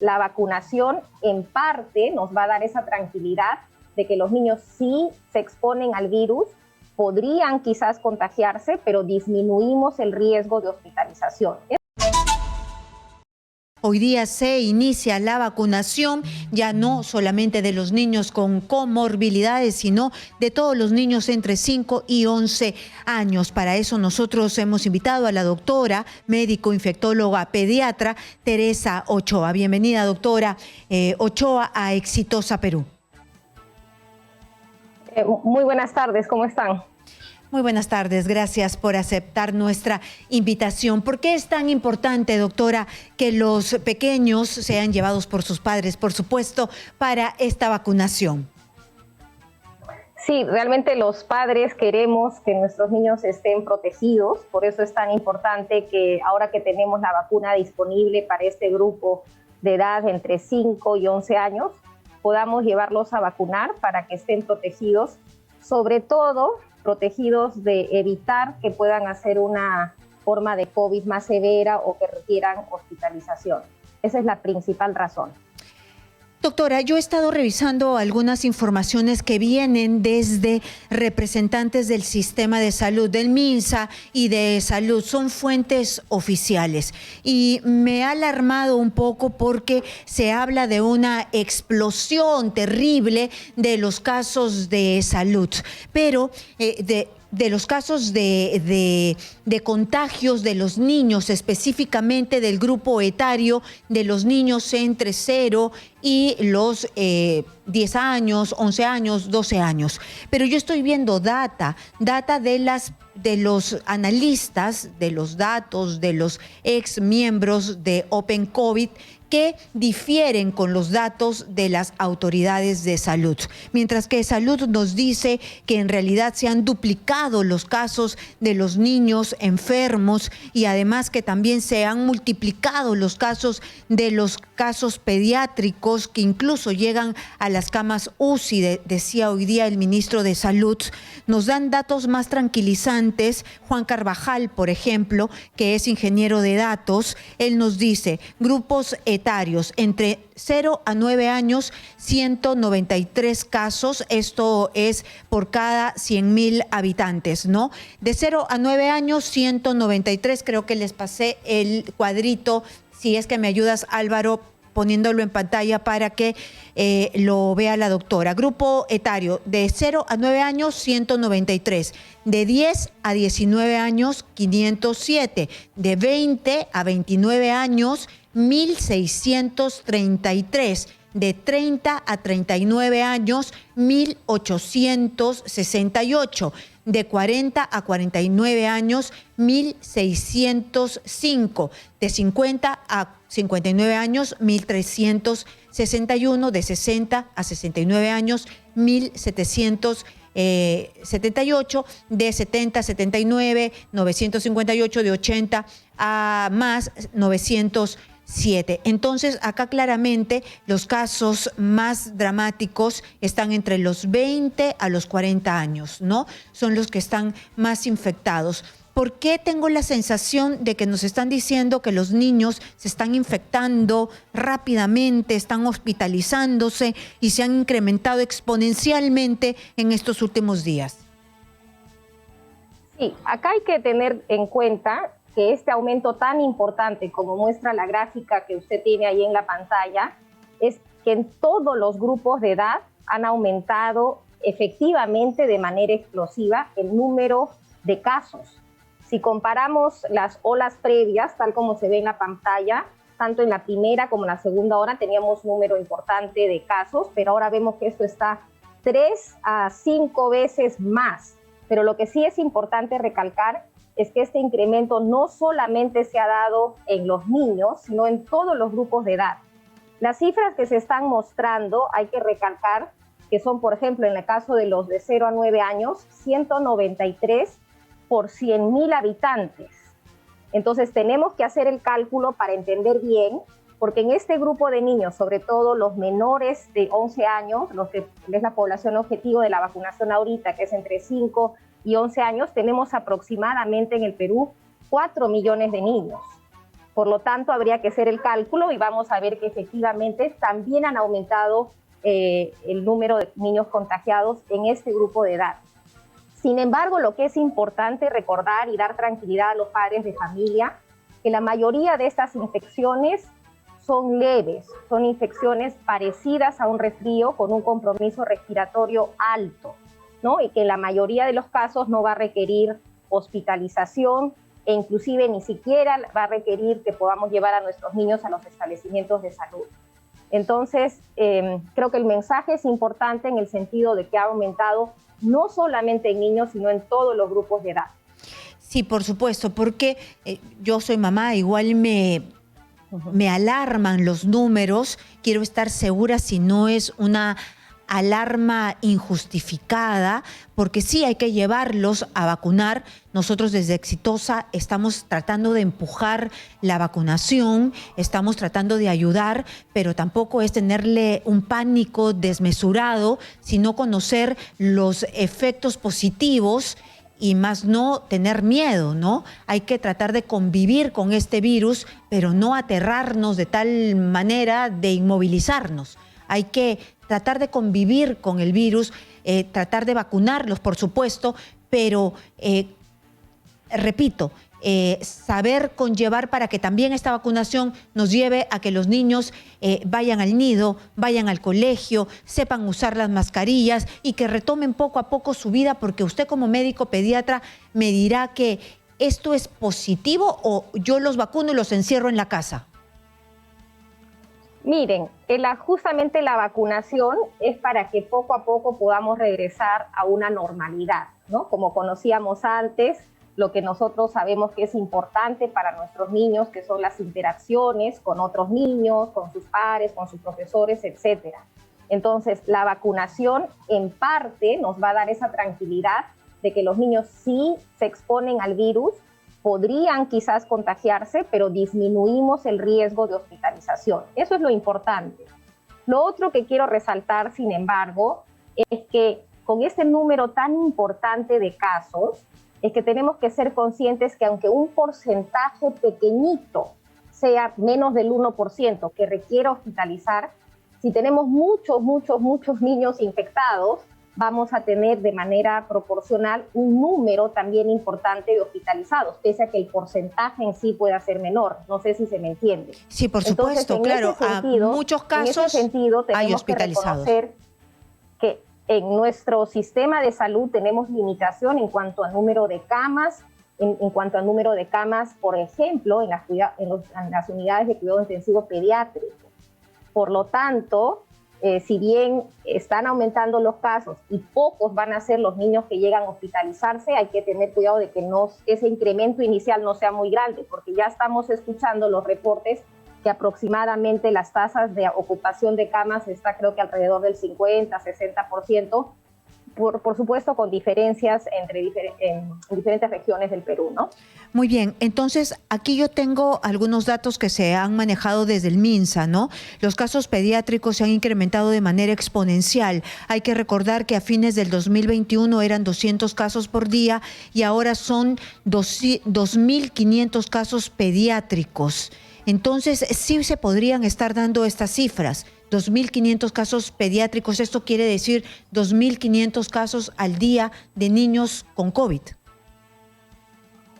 La vacunación en parte nos va a dar esa tranquilidad de que los niños sí se exponen al virus, podrían quizás contagiarse, pero disminuimos el riesgo de hospitalización. Hoy día se inicia la vacunación, ya no solamente de los niños con comorbilidades, sino de todos los niños entre 5 y 11 años. Para eso nosotros hemos invitado a la doctora, médico, infectóloga, pediatra, Teresa Ochoa. Bienvenida, doctora Ochoa, a Exitosa Perú. Muy buenas tardes, ¿cómo están? Muy buenas tardes, gracias por aceptar nuestra invitación. ¿Por qué es tan importante, doctora, que los pequeños sean llevados por sus padres, por supuesto, para esta vacunación? Sí, realmente los padres queremos que nuestros niños estén protegidos, por eso es tan importante que ahora que tenemos la vacuna disponible para este grupo de edad entre 5 y 11 años, podamos llevarlos a vacunar para que estén protegidos, sobre todo protegidos de evitar que puedan hacer una forma de COVID más severa o que requieran hospitalización. Esa es la principal razón. Doctora, yo he estado revisando algunas informaciones que vienen desde representantes del sistema de salud, del MINSA y de salud. Son fuentes oficiales. Y me ha alarmado un poco porque se habla de una explosión terrible de los casos de salud. Pero de los casos de contagios de los niños, específicamente del grupo etario de los niños entre 0 y los 10 años, 11 años, 12 años. Pero yo estoy viendo data de los analistas, de los datos, de los ex miembros de Open COVID, que difieren con los datos de las autoridades de salud. Mientras que salud nos dice que en realidad se han duplicado los casos de los niños enfermos y además que también se han multiplicado los casos de los casos pediátricos que incluso llegan a las camas UCI, decía hoy día el ministro de Salud. Nos dan datos más tranquilizantes. Juan Carvajal, por ejemplo, que es ingeniero de datos, él nos dice, grupos etarios entre 0 a 9 años, 193 casos, esto es por cada 100,000 habitantes, ¿no? De 0 a 9 años, 193, creo que les pasé el cuadrito, si es que me ayudas, Álvaro, poniéndolo en pantalla para que lo vea la doctora. Grupo etario de 0 a 9 años, 193. De 10 a 19 años, 507. De 20 a 29 años, 1,633. De 30 a 39 años, 1,868. De 40 a 49 años, 1,605. De 50 a 59 años, 1,361. De 60 a 69 años, 1,778. De 70 a 79, 958. De 80 a más, 907. Entonces, acá claramente los casos más dramáticos están entre los 20 a los 40 años, ¿no? Son los que están más infectados. ¿Por qué tengo la sensación de que nos están diciendo que los niños se están infectando rápidamente, están hospitalizándose y se han incrementado exponencialmente en estos últimos días? Sí, acá hay que tener en cuenta que este aumento tan importante, como muestra la gráfica que usted tiene ahí en la pantalla, es que en todos los grupos de edad han aumentado efectivamente de manera explosiva el número de casos. Si comparamos las olas previas, tal como se ve en la pantalla, tanto en la primera como en la segunda ola teníamos un número importante de casos, pero ahora vemos que esto está 3 a 5 veces más. Pero lo que sí es importante recalcar es que este incremento no solamente se ha dado en los niños, sino en todos los grupos de edad. Las cifras que se están mostrando, hay que recalcar que son, por ejemplo, en el caso de los de 0 a 9 años, 193 por 100,000 habitantes. Entonces tenemos que hacer el cálculo para entender bien, porque en este grupo de niños, sobre todo los menores de 11 años, los que es la población objetivo de la vacunación ahorita, que es entre 5 y 11 años, tenemos aproximadamente en el Perú 4 millones de niños. Por lo tanto, habría que hacer el cálculo y vamos a ver que efectivamente también han aumentado el número de niños contagiados en este grupo de edad. Sin embargo, lo que es importante recordar y dar tranquilidad a los padres de familia, que la mayoría de estas infecciones son leves, son infecciones parecidas a un resfrío con un compromiso respiratorio alto, ¿no? Y que en la mayoría de los casos no va a requerir hospitalización e inclusive ni siquiera va a requerir que podamos llevar a nuestros niños a los establecimientos de salud. Entonces, creo que el mensaje es importante en el sentido de que ha aumentado no solamente en niños, sino en todos los grupos de edad. Sí, por supuesto, porque yo soy mamá, igual me alarman los números. Quiero estar segura si no es una alarma injustificada, porque sí hay que llevarlos a vacunar. Nosotros desde Exitosa estamos tratando de empujar la vacunación, estamos tratando de ayudar, pero tampoco es tenerle un pánico desmesurado, sino conocer los efectos positivos y más no tener miedo, ¿no? Hay que tratar de convivir con este virus, pero no aterrarnos de tal manera de inmovilizarnos. Hay que tratar de convivir con el virus, tratar de vacunarlos, por supuesto, pero, repito, saber conllevar para que también esta vacunación nos lleve a que los niños vayan al nido, vayan al colegio, sepan usar las mascarillas y que retomen poco a poco su vida, porque usted como médico pediatra me dirá que esto es positivo o yo los vacuno y los encierro en la casa. Miren, justamente la vacunación es para que poco a poco podamos regresar a una normalidad, ¿no? Como conocíamos antes, lo que nosotros sabemos que es importante para nuestros niños, que son las interacciones con otros niños, con sus pares, con sus profesores, etcétera. Entonces, la vacunación en parte nos va a dar esa tranquilidad de que los niños sí se exponen al virus, podrían quizás contagiarse, pero disminuimos el riesgo de hospitalización. Eso es lo importante. Lo otro que quiero resaltar, sin embargo, es que con este número tan importante de casos, es que tenemos que ser conscientes que aunque un porcentaje pequeñito sea menos del 1% que requiera hospitalizar, si tenemos muchos niños infectados, vamos a tener de manera proporcional un número también importante de hospitalizados, pese a que el porcentaje en sí pueda ser menor. No sé si se me entiende. Sí, por supuesto, claro. A muchos casos en ese sentido, tenemos hay hospitalizados. Que reconocer que en nuestro sistema de salud tenemos limitación en cuanto a número de camas, por ejemplo, en las unidades de cuidado intensivo pediátrico. Por lo tanto, si bien están aumentando los casos y pocos van a ser los niños que llegan a hospitalizarse, hay que tener cuidado de que ese incremento inicial no sea muy grande, porque ya estamos escuchando los reportes que aproximadamente las tasas de ocupación de camas está creo que alrededor del 50-60%, por supuesto con diferencias en diferentes regiones del Perú, ¿no? Muy bien, entonces aquí yo tengo algunos datos que se han manejado desde el MINSA, ¿no? Los casos pediátricos se han incrementado de manera exponencial. Hay que recordar que a fines del 2021 eran 200 casos por día y ahora son 2.500 casos pediátricos. Entonces sí se podrían estar dando estas cifras. 2.500 casos pediátricos, esto quiere decir 2.500 casos al día de niños con COVID.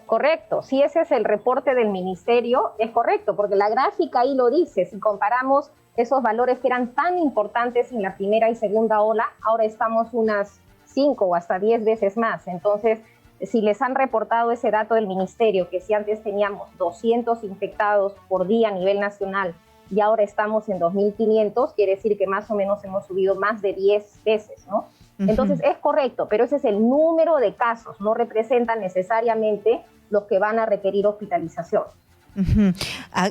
Correcto, si ese es el reporte del ministerio, es correcto, porque la gráfica ahí lo dice. Si comparamos esos valores que eran tan importantes en la primera y segunda ola, ahora estamos unas 5 o hasta 10 veces más. Entonces, si les han reportado ese dato del ministerio, que si antes teníamos 200 infectados por día a nivel nacional, y ahora estamos en 2.500, quiere decir que más o menos hemos subido más de 10 veces, ¿no? Entonces es correcto, pero ese es el número de casos, no representan necesariamente los que van a requerir hospitalización.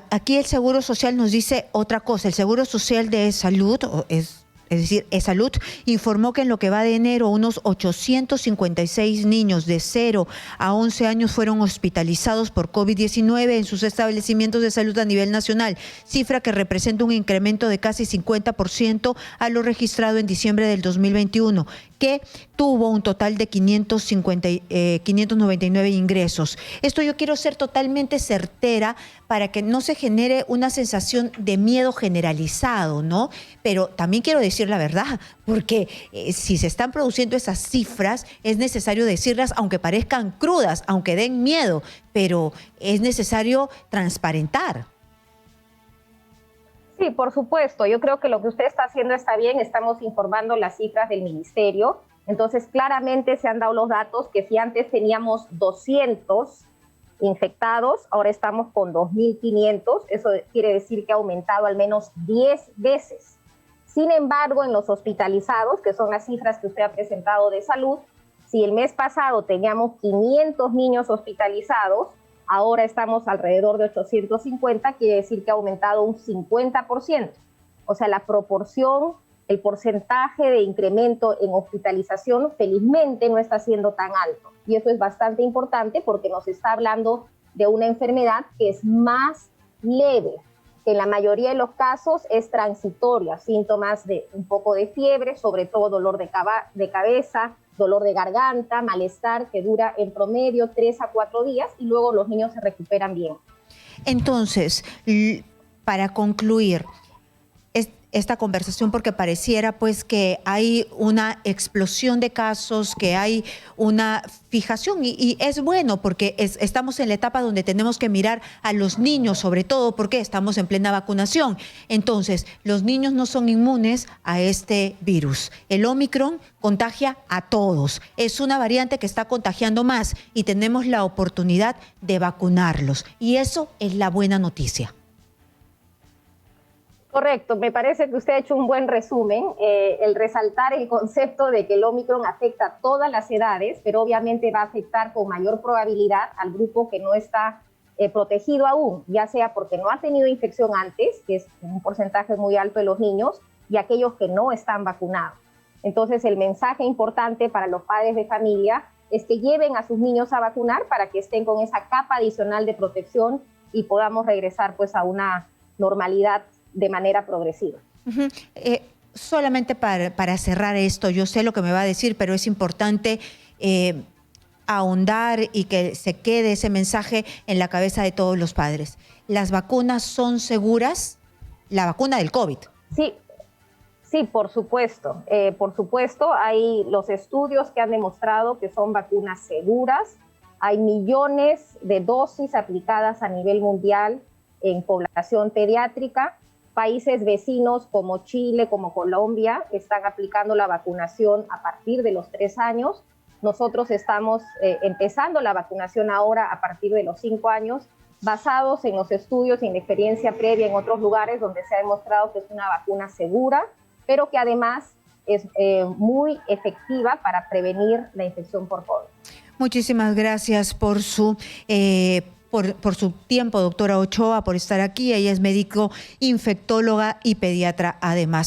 Aquí el Seguro Social nos dice otra cosa. El Seguro Social de Salud, es decir, E-Salud, informó que en lo que va de enero unos 856 niños de 0 a 11 años fueron hospitalizados por COVID-19 en sus establecimientos de salud a nivel nacional, cifra que representa un incremento de casi 50% a lo registrado en diciembre del 2021. que tuvo un total de 599 ingresos. Esto yo quiero ser totalmente certera para que no se genere una sensación de miedo generalizado, ¿no? Pero también quiero decir la verdad, porque si se están produciendo esas cifras, es necesario decirlas, aunque parezcan crudas, aunque den miedo, pero es necesario transparentar. Sí, por supuesto. Yo creo que lo que usted está haciendo está bien. Estamos informando las cifras del ministerio. Entonces, claramente se han dado los datos que si antes teníamos 200 infectados, ahora estamos con 2.500. Eso quiere decir que ha aumentado al menos 10 veces. Sin embargo, en los hospitalizados, que son las cifras que usted ha presentado de salud, si el mes pasado teníamos 500 niños hospitalizados, ahora estamos alrededor de 850, quiere decir que ha aumentado un 50%. O sea, la proporción, el porcentaje de incremento en hospitalización, felizmente no está siendo tan alto. Y eso es bastante importante porque nos está hablando de una enfermedad que es más leve, que en la mayoría de los casos es transitoria, síntomas de un poco de fiebre, sobre todo dolor de cabeza, dolor de garganta, malestar que dura en promedio 3 a 4 días y luego los niños se recuperan bien. Entonces, para concluir esta conversación, porque pareciera pues que hay una explosión de casos, que hay una fijación y es bueno porque estamos en la etapa donde tenemos que mirar a los niños, sobre todo porque estamos en plena vacunación. Entonces, los niños no son inmunes a este virus. El Omicron contagia a todos. Es una variante que está contagiando más y tenemos la oportunidad de vacunarlos. Y eso es la buena noticia. Correcto, me parece que usted ha hecho un buen resumen, el resaltar el concepto de que el Omicron afecta a todas las edades, pero obviamente va a afectar con mayor probabilidad al grupo que no está protegido aún, ya sea porque no ha tenido infección antes, que es un porcentaje muy alto de los niños, y aquellos que no están vacunados. Entonces, el mensaje importante para los padres de familia es que lleven a sus niños a vacunar para que estén con esa capa adicional de protección y podamos regresar pues a una normalidad de manera progresiva. Solamente para cerrar esto, yo sé lo que me va a decir, pero es importante ahondar y que se quede ese mensaje en la cabeza de todos los padres. ¿Las vacunas son seguras? La vacuna del COVID. Sí, por supuesto. Hay los estudios que han demostrado que son vacunas seguras. Hay millones de dosis aplicadas a nivel mundial en población pediátrica. Países vecinos como Chile, como Colombia, están aplicando la vacunación a partir de los 3 años. Nosotros estamos empezando la vacunación ahora a partir de los 5 años, basados en los estudios y en la experiencia previa en otros lugares donde se ha demostrado que es una vacuna segura, pero que además es muy efectiva para prevenir la infección por COVID. Muchísimas gracias por su tiempo, doctora Ochoa, por estar aquí. Ella es médico infectóloga y pediatra además.